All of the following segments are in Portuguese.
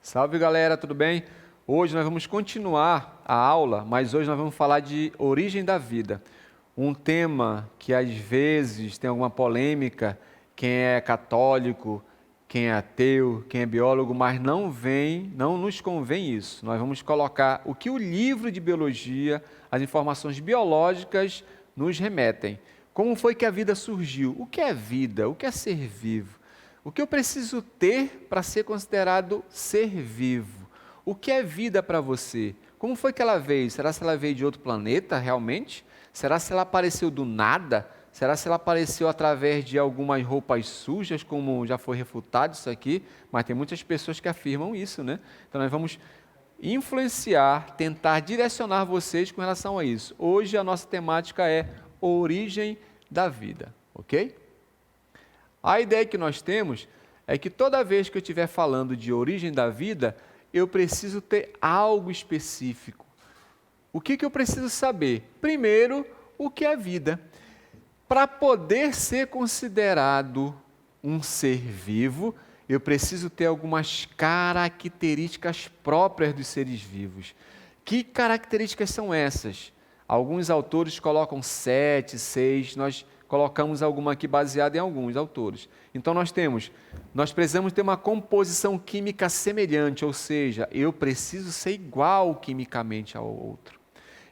Salve galera, tudo bem? Hoje nós vamos continuar a aula, mas hoje nós vamos falar de origem da vida. Um tema que às vezes tem alguma polêmica, quem é católico, quem é ateu, quem é biólogo, mas não nos convém isso. Nós vamos colocar o que o livro de biologia, as informações biológicas nos remetem. Como foi que a vida surgiu? O que é vida? O que é ser vivo? O que eu preciso ter para ser considerado ser vivo? O que é vida para você? Como foi que ela veio? Será que ela veio de outro planeta realmente? Será que ela apareceu do nada? Será que ela apareceu através de algumas roupas sujas, como já foi refutado isso aqui? Mas tem muitas pessoas que afirmam isso, né? Então nós vamos influenciar, tentar direcionar vocês com relação a isso. Hoje a nossa temática é origem da vida, ok? A ideia que nós temos é que toda vez que eu estiver falando de origem da vida, eu preciso ter algo específico. O que eu preciso saber? Primeiro, o que é vida? Para poder ser considerado um ser vivo, eu preciso ter algumas características próprias dos seres vivos. Que características são essas? Alguns autores colocam 7, 6, nós colocamos alguma aqui baseada em alguns autores. Então nós precisamos ter uma composição química semelhante, ou seja, eu preciso ser igual quimicamente ao outro.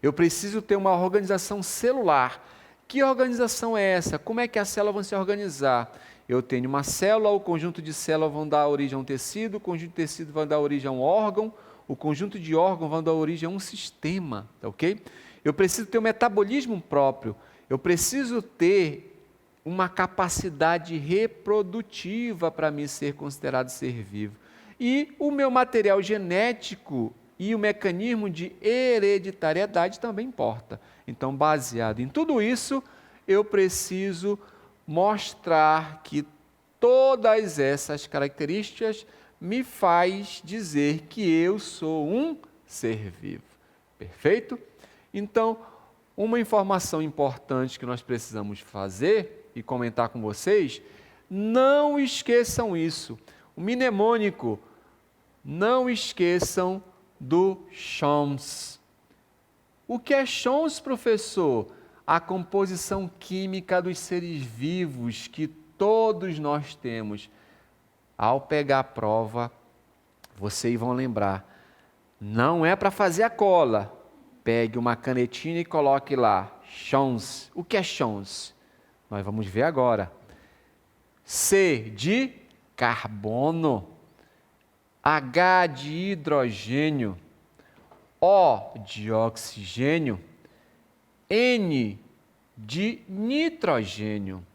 Eu preciso ter uma organização celular. Que organização é essa? Como é que as células vão se organizar? Eu tenho uma célula, o conjunto de células vão dar origem a um tecido, o conjunto de tecido vai dar origem a um órgão, o conjunto de órgãos vai dar origem a um sistema, ok? Eu preciso ter um metabolismo próprio, eu preciso ter uma capacidade reprodutiva para mim ser considerado ser vivo. E o meu material genético e o mecanismo de hereditariedade também importa. Então, baseado em tudo isso, eu preciso mostrar que todas essas características me faz dizer que eu sou um ser vivo. Perfeito? Então, uma informação importante que nós precisamos fazer e comentar com vocês, não esqueçam isso. O mnemônico, não esqueçam do Chomsky. O que é Chomsky, professor? A composição química dos seres vivos que todos nós temos. Ao pegar a prova, vocês vão lembrar, não é para fazer a cola. Pegue uma canetinha e coloque lá, Chomsky. O que é Chomsky? Nós vamos ver agora. C de carbono, H de hidrogênio, O de oxigênio, N de nitrogênio,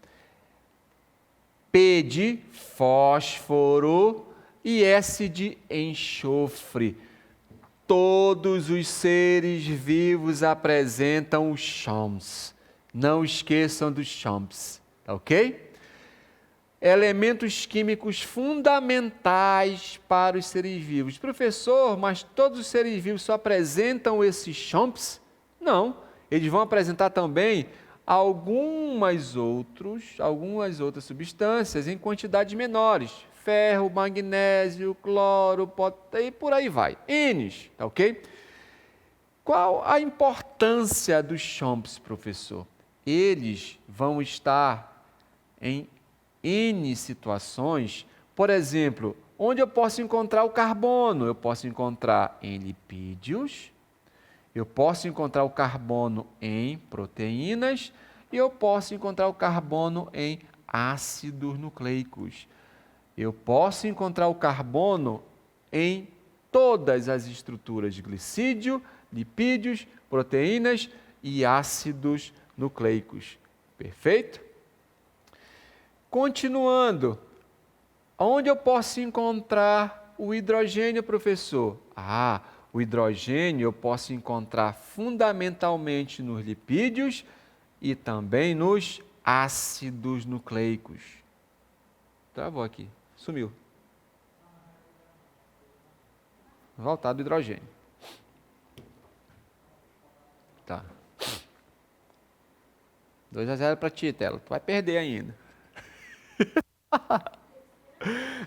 P de fósforo e S de enxofre. Todos os seres vivos apresentam o Chomsky. Não esqueçam do Chomsky, tá ok? Elementos químicos fundamentais para os seres vivos. Professor, mas todos os seres vivos só apresentam esses Chomsky? Não, eles vão apresentar também algumas outras substâncias em quantidades menores. Ferro, magnésio, cloro, potássio e por aí vai. N, tá ok? Qual a importância dos Chomsky, professor? Eles vão estar em N situações. Por exemplo, onde eu posso encontrar o carbono? Eu posso encontrar em lipídios, eu posso encontrar o carbono em proteínas e eu posso encontrar o carbono em ácidos nucleicos. Eu posso encontrar o carbono em todas as estruturas de glicídio, lipídios, proteínas e ácidos nucleicos. Perfeito? Continuando, onde eu posso encontrar o hidrogênio, professor? O hidrogênio eu posso encontrar fundamentalmente nos lipídios e também nos ácidos nucleicos. Travou aqui, sumiu. Voltar do hidrogênio. Tá. 2-0 para ti, Tela. Tu vai perder ainda.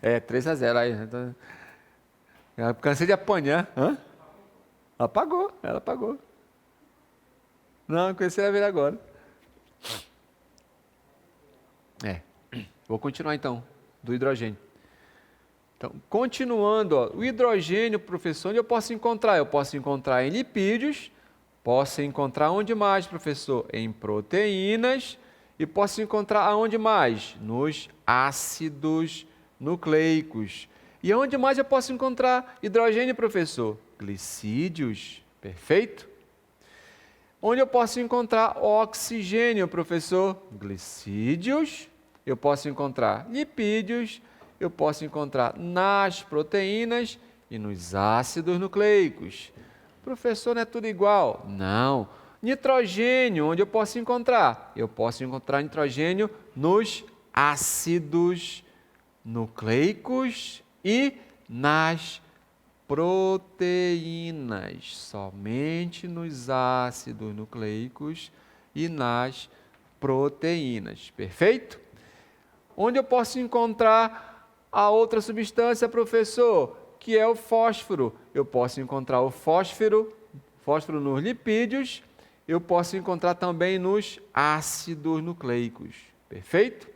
3-0 aí. Eu cansei de apanhar. Hã? Ela apagou. Não, comecei a ver agora. Vou continuar então, do hidrogênio. Então, continuando, ó, o hidrogênio, professor, onde eu posso encontrar? Eu posso encontrar em lipídios, posso encontrar onde mais, professor? Em proteínas, e posso encontrar aonde mais? Nos ácidos nucleicos. E aonde mais eu posso encontrar hidrogênio, professor? Glicídios, perfeito? Onde eu posso encontrar oxigênio, professor? Glicídios. Eu posso encontrar lipídios, eu posso encontrar nas proteínas e nos ácidos nucleicos. Professor, não é tudo igual? Não. Nitrogênio, onde eu posso encontrar? Eu posso encontrar nitrogênio nos ácidos nucleicos e nas proteínas. Somente nos ácidos nucleicos e nas proteínas. Perfeito? Onde eu posso encontrar a outra substância, professor, que é o fósforo? Eu posso encontrar o fósforo nos lipídios, eu posso encontrar também nos ácidos nucleicos. Perfeito?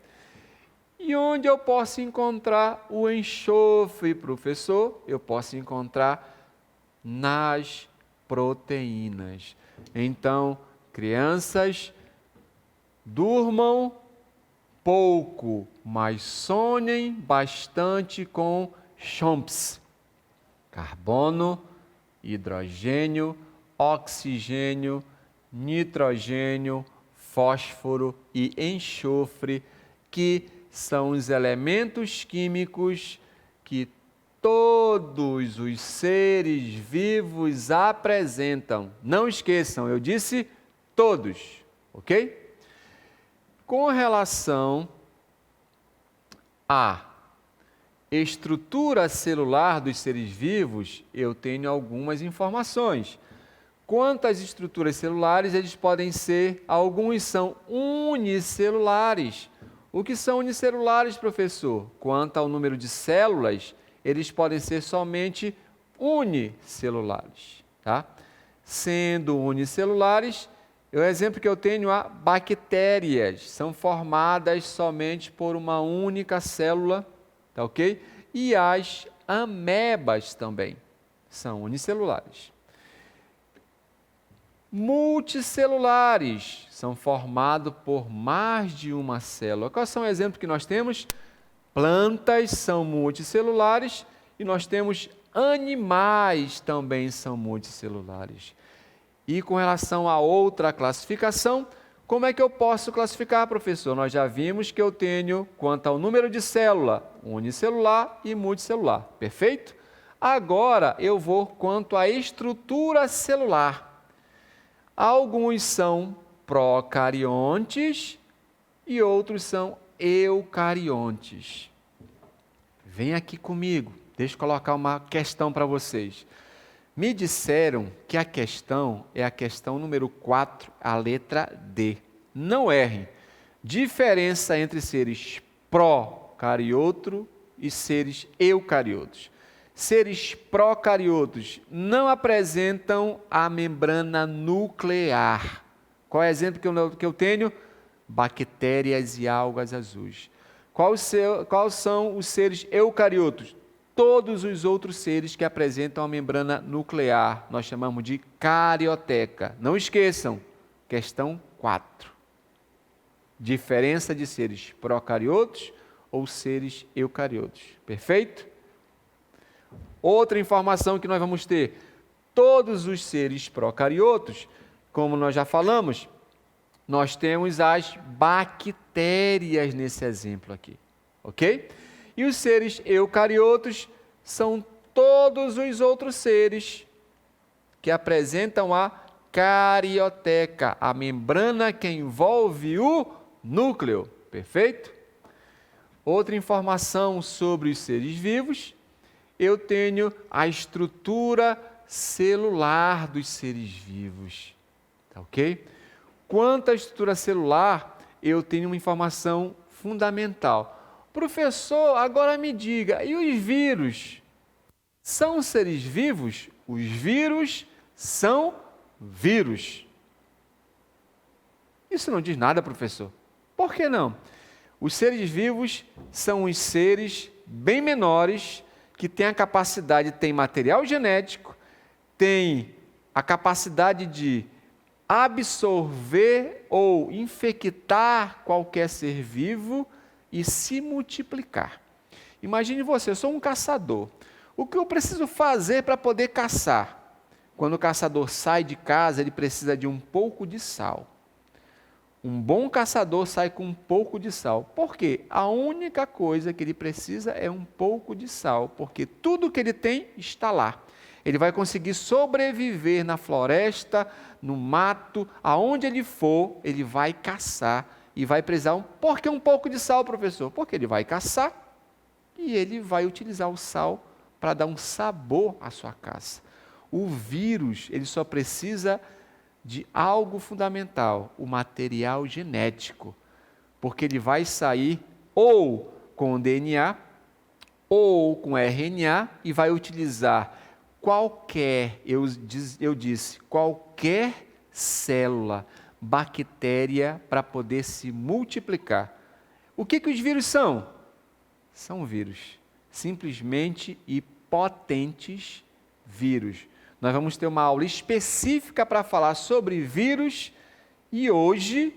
E onde eu posso encontrar o enxofre, professor? Eu posso encontrar nas proteínas. Então, crianças, durmam pouco, mas sonhem bastante com CHOMPS: carbono, hidrogênio, oxigênio, nitrogênio, fósforo e enxofre, que são os elementos químicos que todos os seres vivos apresentam. Não esqueçam, eu disse todos, ok? Com relação à estrutura celular dos seres vivos, eu tenho algumas informações. Quanto às estruturas celulares, eles podem ser, alguns são unicelulares. O que são unicelulares, professor? Quanto ao número de células, eles podem ser somente unicelulares, tá? Sendo unicelulares, o exemplo que eu tenho é bactérias, são formadas somente por uma única célula, tá ok? E as amebas também são unicelulares. Multicelulares são formados por mais de uma célula. Quais são os exemplos que nós temos? Plantas são multicelulares e nós temos animais também são multicelulares. E com relação a outra classificação, como é que eu posso classificar, professor? Nós já vimos que eu tenho, quanto ao número de célula, unicelular e multicelular, perfeito? Agora eu vou quanto à estrutura celular. Alguns são procariontes e outros são eucariontes. Vem aqui comigo, deixa eu colocar uma questão para vocês. Me disseram que a questão é a questão número 4, a letra D. Não errem. Diferença entre seres procariotos e seres eucariotos. Seres procariotos não apresentam a membrana nuclear. Qual é o exemplo que eu tenho? Bactérias e algas azuis. Quais são os seres eucariotos? Todos os outros seres que apresentam a membrana nuclear, nós chamamos de carioteca. Não esqueçam, questão 4. Diferença de seres procariotos ou seres eucariotos. Perfeito? Outra informação que nós vamos ter: todos os seres procariotos, como nós já falamos, nós temos as bactérias nesse exemplo aqui, ok? E os seres eucariotos são todos os outros seres que apresentam a carioteca, a membrana que envolve o núcleo. Perfeito? Outra informação sobre os seres vivos, eu tenho a estrutura celular dos seres vivos. Tá ok? Quanto à estrutura celular, eu tenho uma informação fundamental. Professor, agora me diga, e os vírus? São seres vivos? Os vírus são vírus. Isso não diz nada, professor. Por que não? Os seres vivos são os seres bem menores que têm a capacidade, têm material genético, têm a capacidade de absorver ou infectar qualquer ser vivo e se multiplicar. Imagine você, eu sou um caçador. O que eu preciso fazer para poder caçar? Quando o caçador sai de casa, ele precisa de um pouco de sal. Um bom caçador sai com um pouco de sal. Por quê? A única coisa que ele precisa é um pouco de sal, porque tudo que ele tem está lá. Ele vai conseguir sobreviver na floresta, no mato, aonde ele for, ele vai caçar e vai precisar. Por que um pouco de sal, professor? Porque ele vai caçar e ele vai utilizar o sal para dar um sabor à sua caça. O vírus, ele só precisa de algo fundamental, o material genético, porque ele vai sair ou com DNA ou com RNA e vai utilizar qualquer, eu disse, qualquer célula, bactéria para poder se multiplicar. O que os vírus são? São vírus, simplesmente e potentes vírus. Nós vamos ter uma aula específica para falar sobre vírus e hoje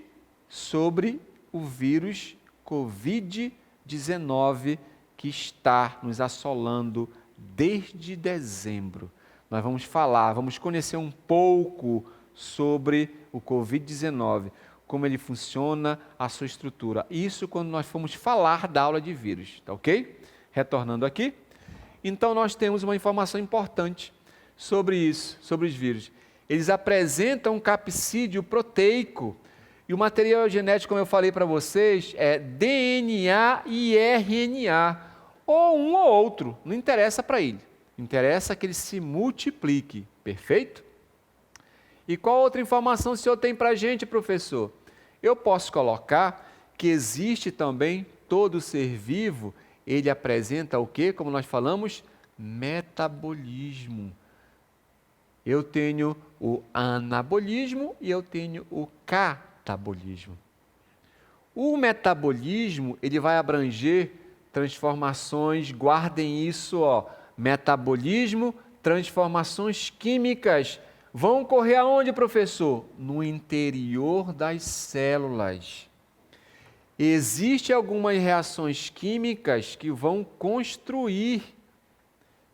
sobre o vírus Covid-19 que está nos assolando desde dezembro. Nós vamos falar, vamos conhecer um pouco sobre o Covid-19, como ele funciona, a sua estrutura. Isso quando nós formos falar da aula de vírus, tá ok? Retornando aqui. Então nós temos uma informação importante sobre isso, sobre os vírus. Eles apresentam um capsídeo proteico e o material genético, como eu falei para vocês, é DNA e RNA, ou um ou outro, não interessa para ele. Interessa que ele se multiplique, perfeito? E qual outra informação o senhor tem para a gente, professor? Eu posso colocar que existe também, todo ser vivo, ele apresenta o quê? Como nós falamos, metabolismo. Eu tenho o anabolismo e eu tenho o catabolismo. O metabolismo, ele vai abranger transformações, guardem isso, metabolismo, transformações químicas. Vão ocorrer aonde, professor? No interior das células. Existem algumas reações químicas que vão construir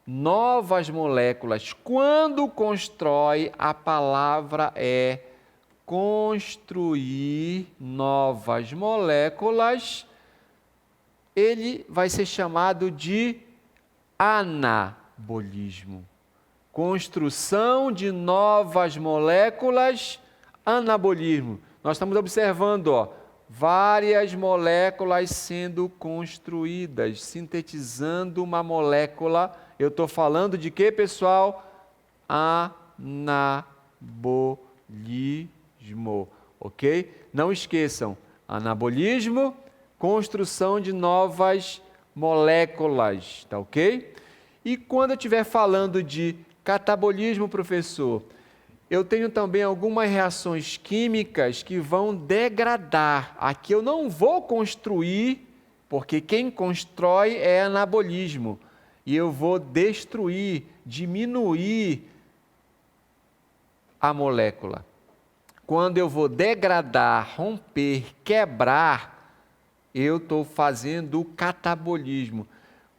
novas moléculas. Quando constrói, a palavra é construir novas moléculas, ele vai ser chamado de anabolismo. Construção de novas moléculas, anabolismo. Nós estamos observando, várias moléculas sendo construídas, sintetizando uma molécula. Eu estou falando de quê, pessoal? Anabolismo, ok? Não esqueçam, anabolismo, construção de novas moléculas, tá ok? E quando eu estiver falando de catabolismo, professor, eu tenho também algumas reações químicas que vão degradar. Aqui eu não vou construir, porque quem constrói é anabolismo. E eu vou destruir, diminuir a molécula. Quando eu vou degradar, romper, quebrar, eu estou fazendo o catabolismo.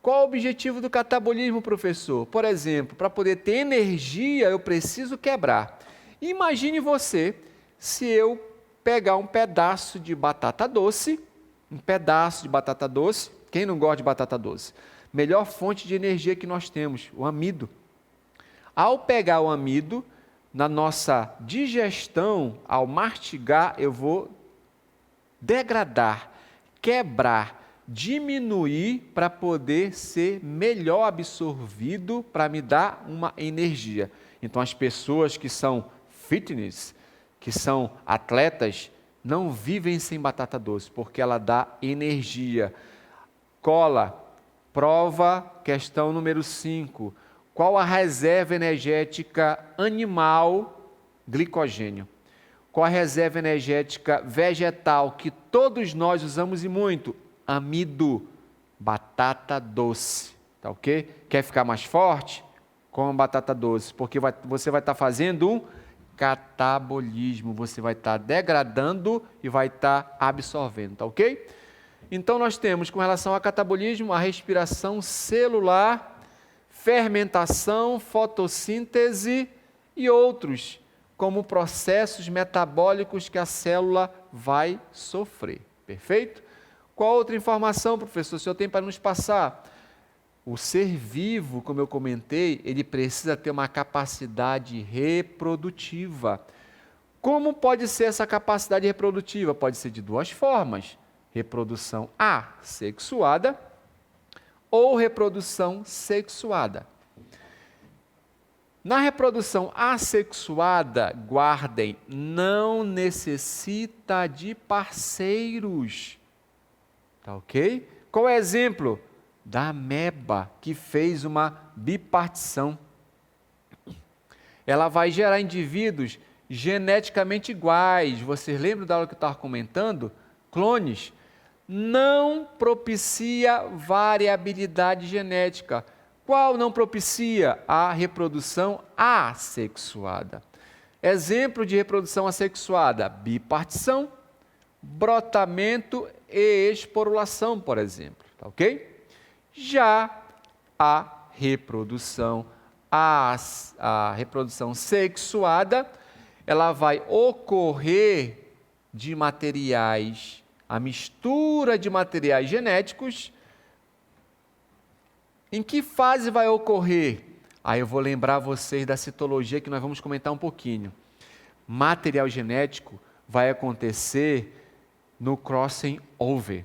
Qual o objetivo do catabolismo, professor? Por exemplo, para poder ter energia, eu preciso quebrar. Imagine você, se eu pegar um pedaço de batata doce, quem não gosta de batata doce? Melhor fonte de energia que nós temos, o amido. Ao pegar o amido, na nossa digestão, ao mastigar, eu vou degradar, quebrar, diminuir para poder ser melhor absorvido, para me dar uma energia. Então, as pessoas que são fitness, que são atletas, não vivem sem batata doce, porque ela dá energia. Cola, prova, questão número 5. Qual a reserva energética animal? Glicogênio. Qual a reserva energética vegetal que todos nós usamos e muito? Amido, batata doce, tá ok? Quer ficar mais forte? Coma batata doce, porque você vai estar fazendo um catabolismo, você vai estar degradando e vai estar absorvendo, tá ok? Então nós temos, com relação ao catabolismo, a respiração celular, fermentação, fotossíntese e outros, como processos metabólicos que a célula vai sofrer. Perfeito? Qual outra informação, professor, o senhor tem para nos passar? O ser vivo, como eu comentei, ele precisa ter uma capacidade reprodutiva. Como pode ser essa capacidade reprodutiva? Pode ser de duas formas: reprodução assexuada ou reprodução sexuada. Na reprodução assexuada, guardem, não necessita de parceiros. Tá ok? Qual é o exemplo? Da ameba, que fez uma bipartição. Ela vai gerar indivíduos geneticamente iguais. Vocês lembram da aula que eu estava comentando? Clones. Não propicia variabilidade genética. Qual não propicia? A reprodução assexuada. Exemplo de reprodução assexuada: bipartição, brotamento e esporulação, por exemplo. Tá ok? Já a reprodução sexuada, ela vai ocorrer de materiais, a mistura de materiais genéticos. Em que fase vai ocorrer? Aí eu vou lembrar vocês da citologia que nós vamos comentar um pouquinho. Material genético vai acontecer no crossing over.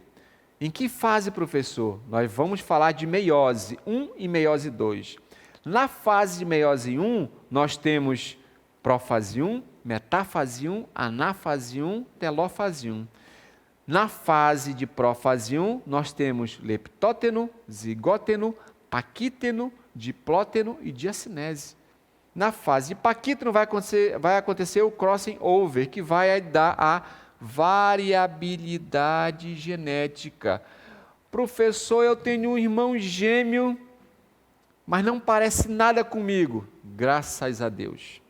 Em que fase, professor? Nós vamos falar de meiose 1 e meiose 2. Na fase de meiose 1, nós temos profase 1, metafase 1, anafase 1, telofase 1. Na fase de profase 1, nós temos leptóteno, zigóteno, paquíteno, diplóteno e diacinese. Na fase de paquíteno vai acontecer o crossing over, que vai dar a variabilidade genética. Professor, eu tenho um irmão gêmeo, mas não parece nada comigo. Graças a Deus.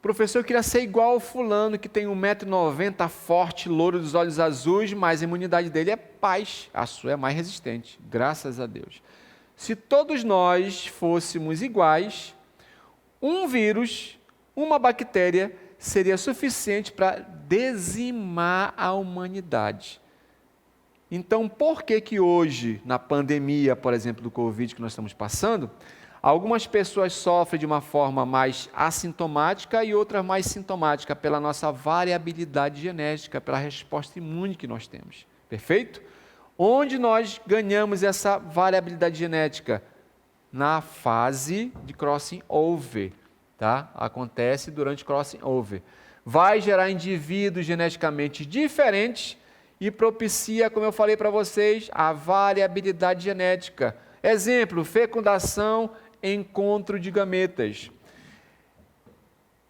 Professor, eu queria ser igual ao fulano, que tem 1,90 m, forte, louro dos olhos azuis, mas a imunidade dele é paz, a sua é mais resistente. Graças a Deus. Se todos nós fôssemos iguais, um vírus, uma bactéria, seria suficiente para dizimar a humanidade. Então, por que hoje, na pandemia, por exemplo, do Covid que nós estamos passando, algumas pessoas sofrem de uma forma mais assintomática e outras mais sintomática, pela nossa variabilidade genética, pela resposta imune que nós temos. Perfeito? Onde nós ganhamos essa variabilidade genética? Na fase de crossing over. Tá? Acontece durante crossing over. Vai gerar indivíduos geneticamente diferentes e propicia, como eu falei para vocês, a variabilidade genética. Exemplo, fecundação, encontro de gametas.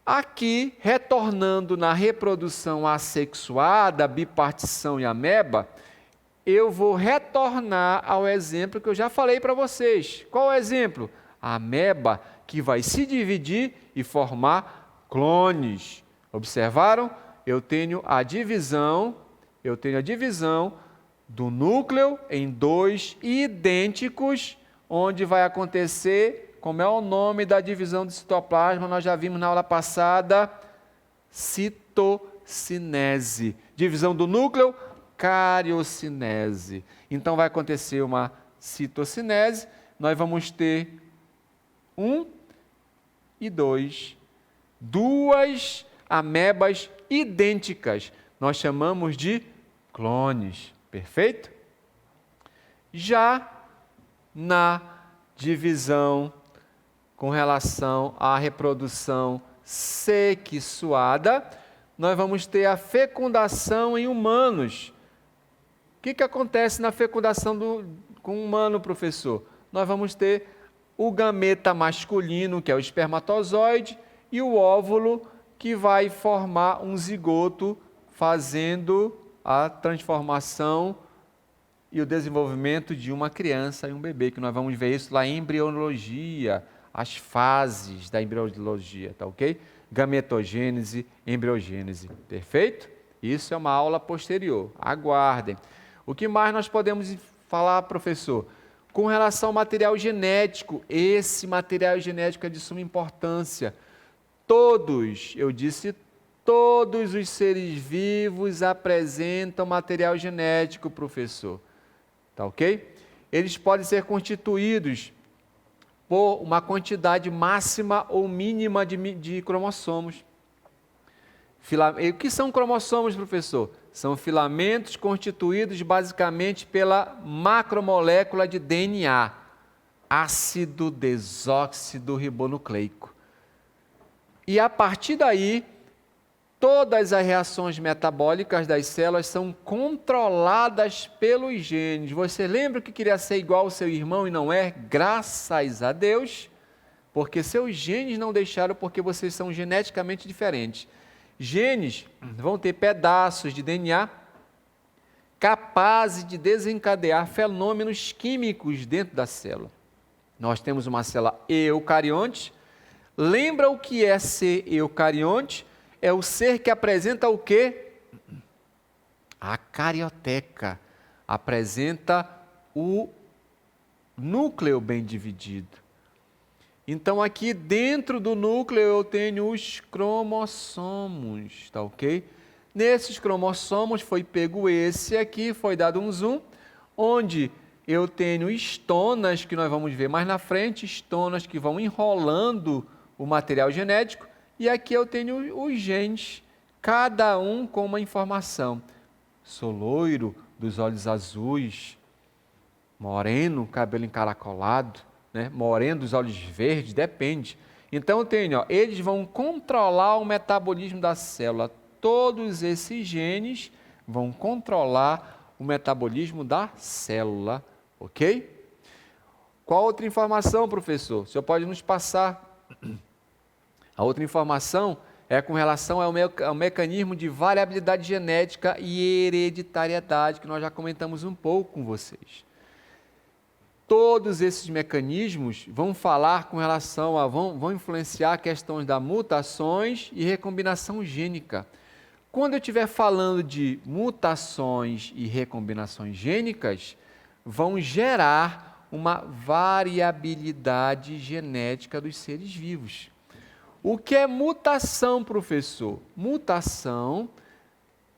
Aqui, retornando na reprodução assexuada, bipartição e ameba, eu vou retornar ao exemplo que eu já falei para vocês. Qual é o exemplo? A ameba, que vai se dividir e formar clones. Observaram? Eu tenho a divisão do núcleo em dois idênticos, onde vai acontecer, como é o nome da divisão do citoplasma, nós já vimos na aula passada, citocinese. Divisão do núcleo, cariocinese. Então vai acontecer uma citocinese, nós vamos ter 1 e 2, duas amebas idênticas. Nós chamamos de clones. Perfeito? Já na divisão com relação à reprodução sexuada, nós vamos ter a fecundação em humanos. O que acontece na fecundação com o humano, professor? Nós vamos ter o gameta masculino, que é o espermatozoide, e o óvulo, que vai formar um zigoto, fazendo a transformação e o desenvolvimento de uma criança e um bebê, que nós vamos ver isso lá em embriologia, as fases da embriologia, tá ok? Gametogênese, embriogênese, perfeito? Isso é uma aula posterior, aguardem. O que mais nós podemos falar, professor? Com relação ao material genético, esse material genético é de suma importância. Todos, eu disse todos os seres vivos apresentam material genético, professor. Tá ok? Eles podem ser constituídos por uma quantidade máxima ou mínima de cromossomos. O que são cromossomos, professor? São filamentos constituídos basicamente pela macromolécula de DNA, ácido desóxido ribonucleico. E a partir daí, todas as reações metabólicas das células são controladas pelos genes. Você lembra que queria ser igual ao seu irmão e não é? Graças a Deus, porque seus genes não deixaram, porque vocês são geneticamente diferentes. Genes vão ter pedaços de DNA capazes de desencadear fenômenos químicos dentro da célula. Nós temos uma célula eucarionte. Lembra o que é ser eucarionte? É o ser que apresenta o quê? A carioteca. Apresenta o núcleo bem dividido. Então, aqui dentro do núcleo eu tenho os cromossomos, tá ok? Nesses cromossomos foi pego esse aqui, foi dado um zoom, onde eu tenho estonas, que nós vamos ver mais na frente, estonas que vão enrolando o material genético, e aqui eu tenho os genes, cada um com uma informação. Sou loiro, dos olhos azuis, moreno, cabelo encaracolado, né? Moreno, dos olhos verdes, depende. Então eu tenho, eles vão controlar o metabolismo da célula. Todos esses genes vão controlar o metabolismo da célula, ok? Qual outra informação, professor? O senhor pode nos passar? A outra informação é com relação ao mecanismo de variabilidade genética e hereditariedade, que nós já comentamos um pouco com vocês. Todos esses mecanismos vão falar com relação vão influenciar questões das mutações e recombinação gênica. Quando eu estiver falando de mutações e recombinações gênicas, vão gerar uma variabilidade genética dos seres vivos. O que é mutação, professor? Mutação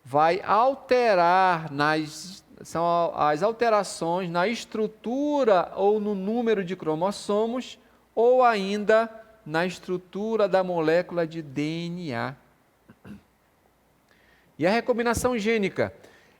vai alterar são as alterações na estrutura ou no número de cromossomos, ou ainda na estrutura da molécula de DNA. E a recombinação gênica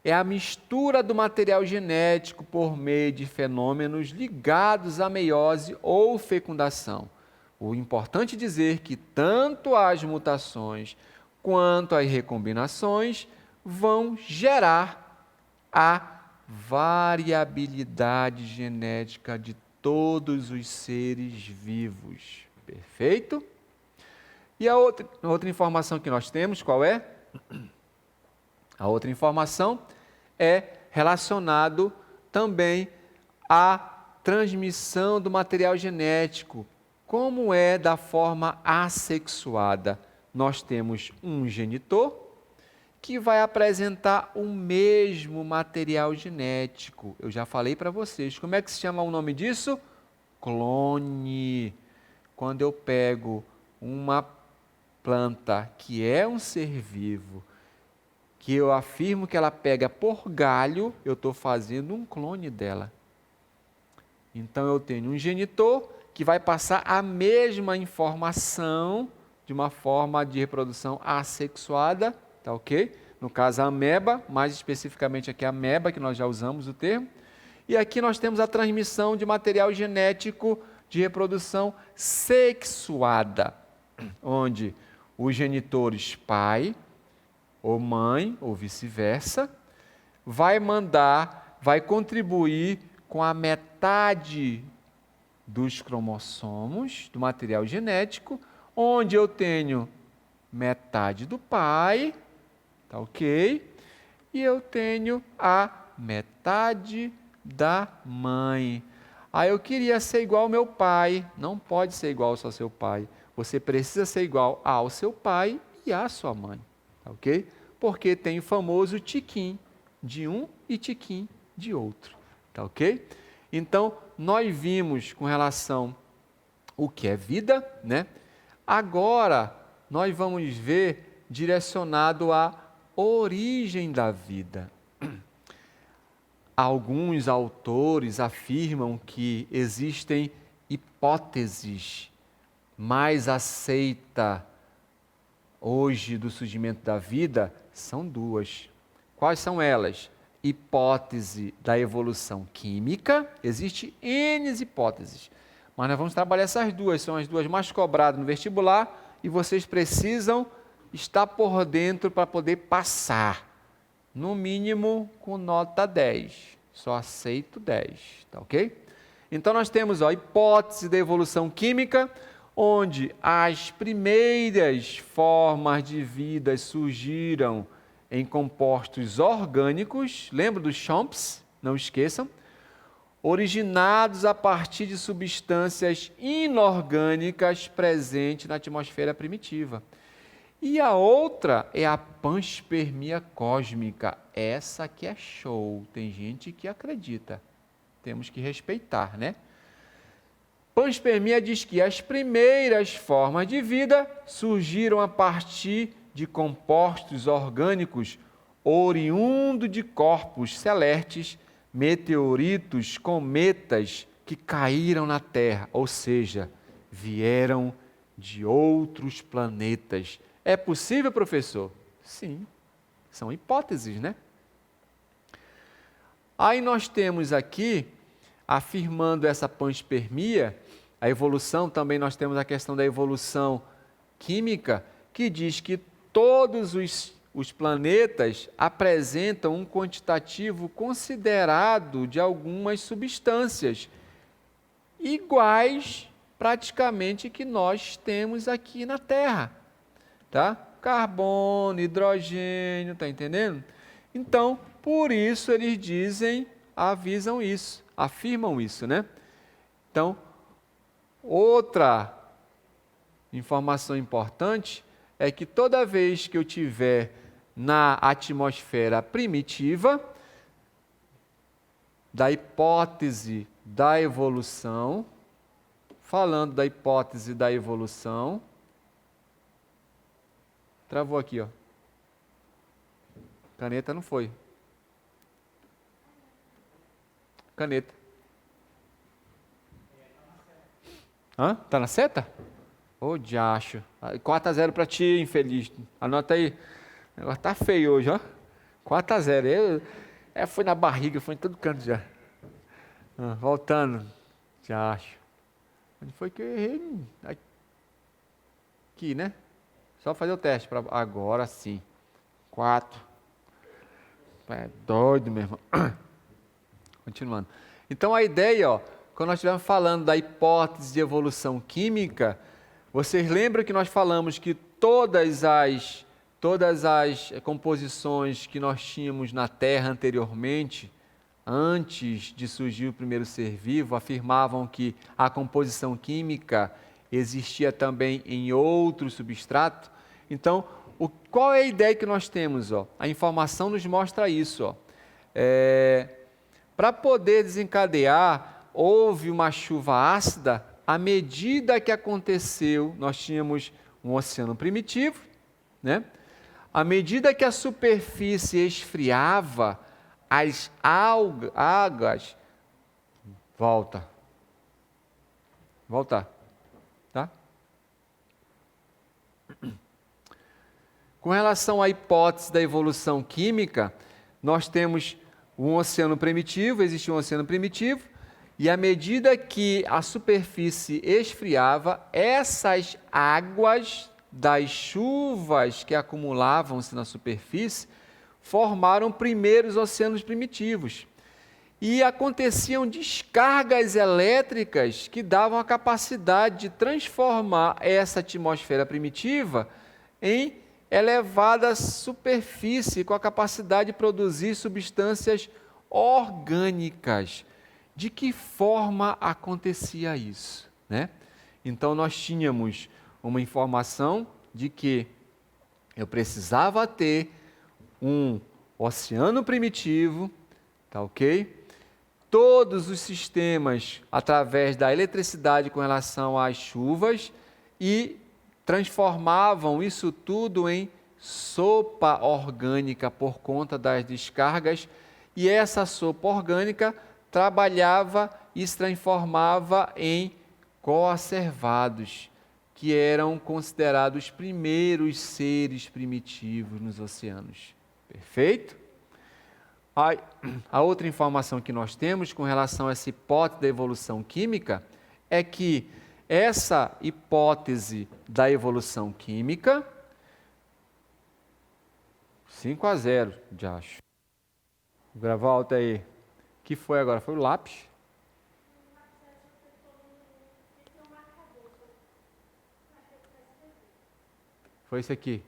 é a mistura do material genético por meio de fenômenos ligados à meiose ou fecundação. O importante é dizer que tanto as mutações quanto as recombinações vão gerar a variabilidade genética de todos os seres vivos. Perfeito? E a outra informação que nós temos, qual é? A outra informação é relacionado também à transmissão do material genético. Como é da forma assexuada? Nós temos um genitor que vai apresentar o mesmo material genético. Eu já falei para vocês. Como é que se chama o nome disso? Clone. Quando eu pego uma planta que é um ser vivo, que eu afirmo que ela pega por galho, eu estou fazendo um clone dela. Então eu tenho um genitor que vai passar a mesma informação de uma forma de reprodução assexuada, tá ok? No caso a ameba, mais especificamente aqui a ameba, que nós já usamos o termo. E aqui nós temos a transmissão de material genético de reprodução sexuada, onde os genitores pai ou mãe, ou vice-versa, vai contribuir com a metade dos cromossomos, do material genético, onde eu tenho metade do pai, tá ok? E eu tenho a metade da mãe. Eu queria ser igual ao meu pai. Não pode ser igual só ao seu pai. Você precisa ser igual ao seu pai e à sua mãe, tá ok? Porque tem o famoso tiquim de um e tiquim de outro, tá ok? Então, nós vimos com relação o que é vida, né? Agora, nós vamos ver direcionado à origem da vida. Alguns autores afirmam que existem hipóteses mais aceitas hoje do surgimento da vida, são duas. Quais são elas? Hipótese da evolução química, existe N hipóteses, mas nós vamos trabalhar essas duas, são as duas mais cobradas no vestibular e vocês precisam estar por dentro para poder passar, no mínimo com nota 10, só aceito 10, tá ok? Então nós temos a hipótese da evolução química, onde as primeiras formas de vida surgiram em compostos orgânicos, lembra dos Chomps? Não esqueçam. Originados a partir de substâncias inorgânicas presentes na atmosfera primitiva. E a outra é a panspermia cósmica. Essa aqui é show. Tem gente que acredita. Temos que respeitar, né? Panspermia diz que as primeiras formas de vida surgiram a partir de compostos orgânicos oriundos de corpos celestes, meteoritos, cometas que caíram na Terra, ou seja, vieram de outros planetas. É possível, professor? Sim, são hipóteses, né? Aí nós temos aqui, afirmando essa panspermia, a evolução, também nós temos a questão da evolução química, que diz que todos os planetas apresentam um quantitativo considerado de algumas substâncias, iguais praticamente que nós temos aqui na Terra, tá? Carbono, hidrogênio, tá entendendo? Então, por isso eles dizem, avisam isso, afirmam isso, né? Então, outra informação importante é que toda vez que eu tiver na atmosfera primitiva, da hipótese da evolução, falando da hipótese da evolução, travou aqui, ó. Caneta não foi. Caneta. Hã? Tá na seta? Ô, diacho. 4-0 para ti, infeliz. Anota aí. O negócio tá feio hoje, ó. 4-0. Foi na barriga, foi em todo canto já. Voltando. Diacho. Onde foi que eu errei? Aqui, né? Só fazer o teste. Agora sim. 4. É doido, meu irmão. Continuando. Então, a ideia, ó, quando nós estivermos falando da hipótese de evolução química, vocês lembram que nós falamos que todas as composições que nós tínhamos na Terra anteriormente, antes de surgir o primeiro ser vivo, afirmavam que a composição química existia também em outro substrato? Então, qual é a ideia que nós temos? Ó? A informação nos mostra isso. Para poder desencadear, houve uma chuva ácida. À medida que aconteceu, nós tínhamos um oceano primitivo, né? À medida que a superfície esfriava, as algas volta, tá? Com relação à hipótese da evolução química, nós temos um oceano primitivo, existe um oceano primitivo, e à medida que a superfície esfriava, essas águas das chuvas que acumulavam-se na superfície formaram primeiros oceanos primitivos. e aconteciam descargas elétricas que davam a capacidade de transformar essa atmosfera primitiva em elevada superfície, com a capacidade de produzir substâncias orgânicas. De que forma acontecia isso, né? Então, nós tínhamos uma informação de que eu precisava ter um oceano primitivo, tá ok? Todos os sistemas através da eletricidade com relação às chuvas e transformavam isso tudo em sopa orgânica por conta das descargas, e essa sopa orgânica trabalhava e se transformava em coacervados, que eram considerados os primeiros seres primitivos nos oceanos. Perfeito? A outra informação que nós temos com relação a essa hipótese da evolução química é que essa hipótese da evolução química, 5-0, já acho. Vou gravar alto aí. Que foi agora? Foi o lápis? Foi isso aqui.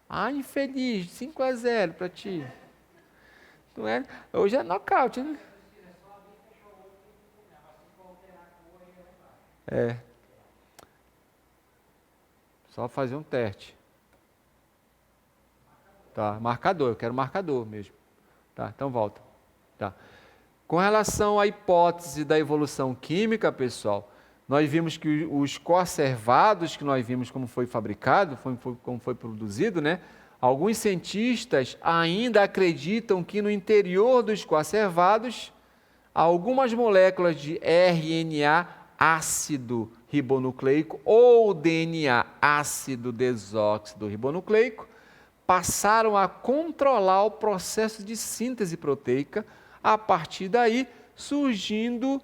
Ah, infeliz, 5-0 para ti. Não é? Hoje é nocaute, né? É. Só fazer um teste. Tá, marcador, eu quero marcador mesmo. Tá, então volta. Tá. Com relação à hipótese da evolução química, pessoal, nós vimos que os coacervados que nós vimos como foi fabricado, como foi produzido, né? Alguns cientistas ainda acreditam que no interior dos coacervados, algumas moléculas de RNA ácido ribonucleico ou DNA ácido desóxido ribonucleico passaram a controlar o processo de síntese proteica, a partir daí surgindo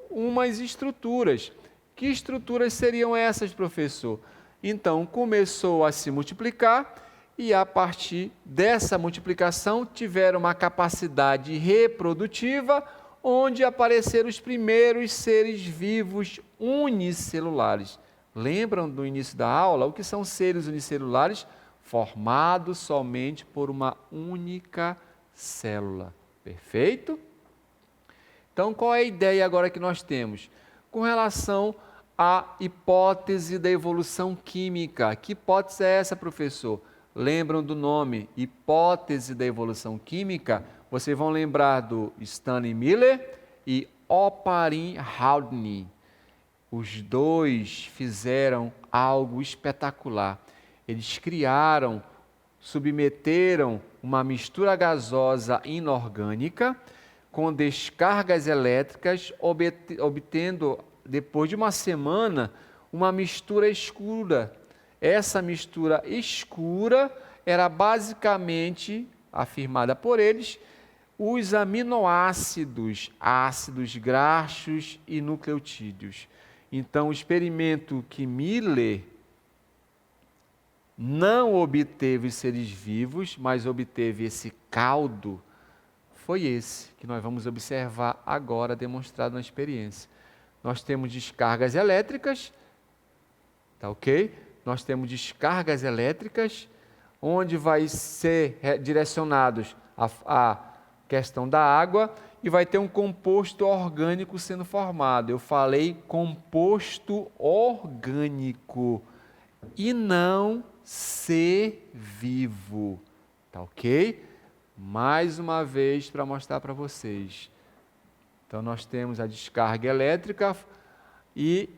umas estruturas. Que estruturas seriam essas, professor? Então, começou a se multiplicar e, a partir dessa multiplicação, tiveram uma capacidade reprodutiva, onde apareceram os primeiros seres vivos unicelulares. Lembram do início da aula? O que são seres unicelulares? Formados somente por uma única célula. Perfeito? Então, qual é a ideia agora que nós temos? Com relação à hipótese da evolução química. Que hipótese é essa, professor? Lembram do nome? Hipótese da evolução química? Vocês vão lembrar do Stanley Miller e Oparin Haldane. Os dois fizeram algo espetacular. Eles criaram, submeteram uma mistura gasosa inorgânica com descargas elétricas, obtendo, depois de uma semana, uma mistura escura. Essa mistura escura era basicamente, afirmada por eles, os aminoácidos, ácidos graxos e nucleotídeos. Então, o experimento que Miller não obteve seres vivos, mas obteve esse caldo, foi esse que nós vamos observar agora demonstrado na experiência. Nós temos descargas elétricas, tá ok? Nós temos descargas elétricas, onde vai ser direcionados a questão da água e vai ter um composto orgânico sendo formado. Eu falei composto orgânico e não ser vivo, tá ok? Mais uma vez para mostrar para vocês. Então nós temos a descarga elétrica e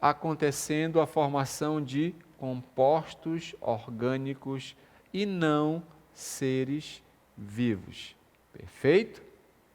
acontecendo a formação de compostos orgânicos e não seres vivos. Perfeito?